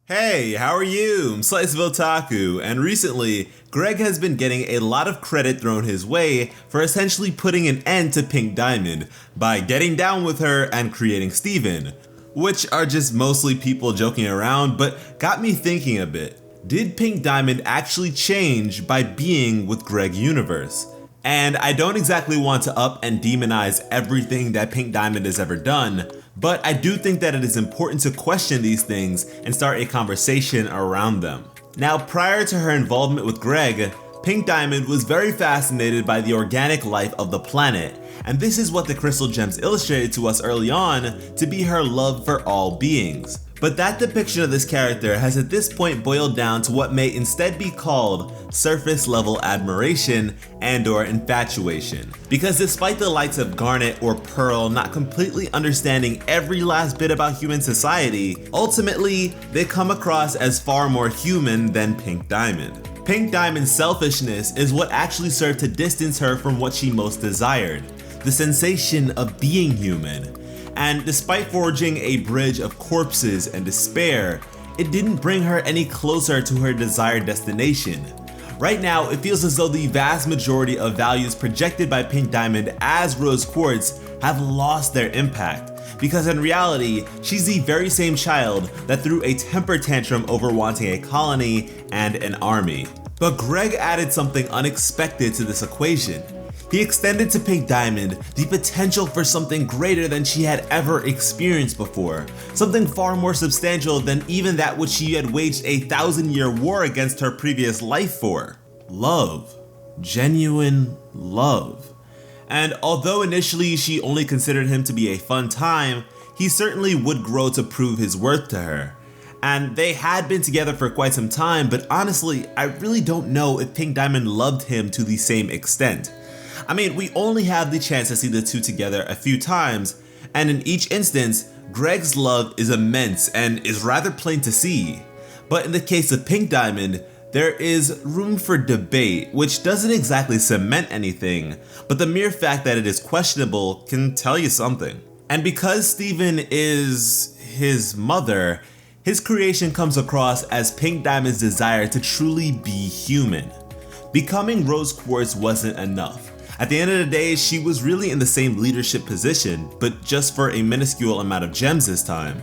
Hey, how are you? I'm SliceofOtaku, and recently, Greg has been getting a lot of credit thrown his way for essentially putting an end to Pink Diamond by getting down with her and creating Steven, which are just mostly people joking around, but got me thinking a bit. Did Pink Diamond actually change by being with Greg Universe? And I don't exactly want to up and demonize everything that Pink Diamond has ever done, but I do think that it is important to question these things and start a conversation around them. Now, prior to her involvement with Greg, Pink Diamond was very fascinated by the organic life of the planet, and this is what the crystal gems illustrated to us early on to be her love for all beings. But that depiction of this character has at this point boiled down to what may instead be called surface level admiration and/or infatuation. Because despite the likes of Garnet or Pearl not completely understanding every last bit about human society, ultimately they come across as far more human than Pink Diamond. Pink Diamond's selfishness is what actually served to distance her from what she most desired, the sensation of being human. And despite forging a bridge of corpses and despair, it didn't bring her any closer to her desired destination. Right now, it feels as though the vast majority of values projected by Pink Diamond as Rose Quartz have lost their impact, because in reality, she's the very same child that threw a temper tantrum over wanting a colony and an army. But Greg added something unexpected to this equation. He extended to Pink Diamond the potential for something greater than she had ever experienced before, something far more substantial than even that which she had waged a 1,000-year war against her previous life for. Love. Genuine love. And although initially she only considered him to be a fun time, he certainly would grow to prove his worth to her. And they had been together for quite some time, but honestly, I really don't know if Pink Diamond loved him to the same extent. I mean, we only have the chance to see the two together a few times, and in each instance, Greg's love is immense and is rather plain to see. But in the case of Pink Diamond, there is room for debate, which doesn't exactly cement anything, but the mere fact that it is questionable can tell you something. And because Steven is his mother, his creation comes across as Pink Diamond's desire to truly be human. Becoming Rose Quartz wasn't enough. At the end of the day, she was really in the same leadership position, but just for a minuscule amount of gems this time.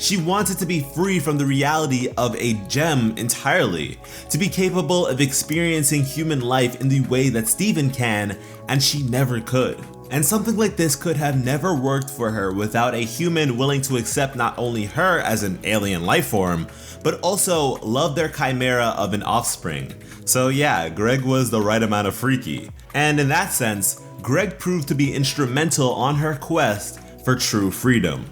She wanted to be free from the reality of a gem entirely, to be capable of experiencing human life in the way that Steven can, and she never could. And something like this could have never worked for her without a human willing to accept not only her as an alien life form, but also love their chimera of an offspring. So yeah, Greg was the right amount of freaky. And in that sense, Greg proved to be instrumental on her quest for true freedom.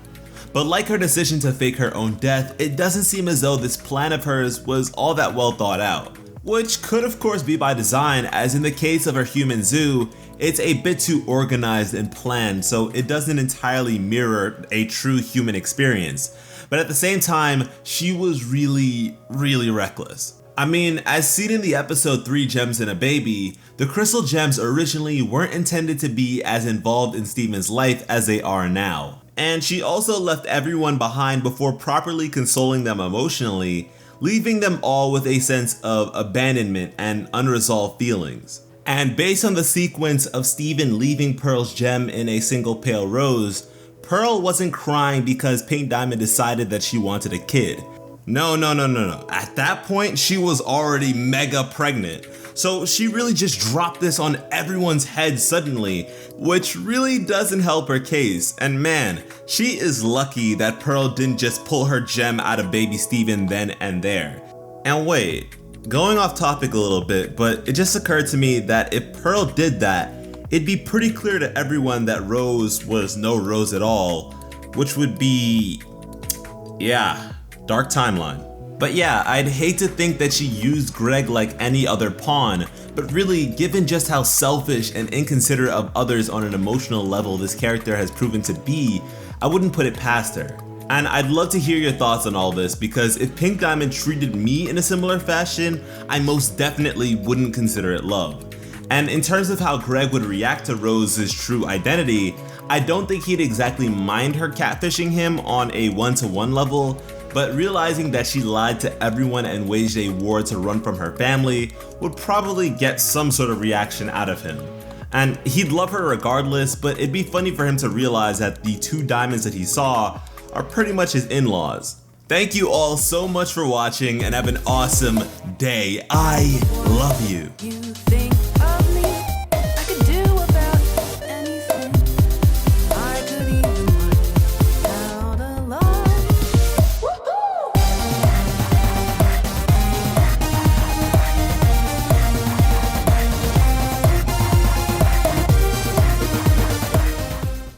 But like her decision to fake her own death, it doesn't seem as though this plan of hers was all that well thought out. Which could of course be by design, as in the case of her human zoo, it's a bit too organized and planned, so it doesn't entirely mirror a true human experience. But at the same time, she was really reckless. I mean, as seen in the episode 3 Gems and a Baby, the crystal gems originally weren't intended to be as involved in Steven's life as they are now. And she also left everyone behind before properly consoling them emotionally, leaving them all with a sense of abandonment and unresolved feelings. And based on the sequence of Steven leaving Pearl's gem in a single pale rose, Pearl wasn't crying because Pink Diamond decided that she wanted a kid. No. At that point, she was already mega pregnant. So she really just dropped this on everyone's head suddenly, which really doesn't help her case. And man, she is lucky that Pearl didn't just pull her gem out of baby Steven then and there. And wait, going off topic a little bit, but it just occurred to me that if Pearl did that, it'd be pretty clear to everyone that Rose was no Rose at all, which would be, yeah, dark timeline. But yeah, I'd hate to think that she used Greg like any other pawn, but really, given just how selfish and inconsiderate of others on an emotional level this character has proven to be, I wouldn't put it past her. And I'd love to hear your thoughts on all this, because if Pink Diamond treated me in a similar fashion, I most definitely wouldn't consider it love. And in terms of how Greg would react to Rose's true identity, I don't think he'd exactly mind her catfishing him on a one-to-one level, but realizing that she lied to everyone and waged a war to run from her family would probably get some sort of reaction out of him. And he'd love her regardless, but it'd be funny for him to realize that the 2 diamonds that he saw are pretty much his in-laws. Thank you all so much for watching and have an awesome day. I love you. You think of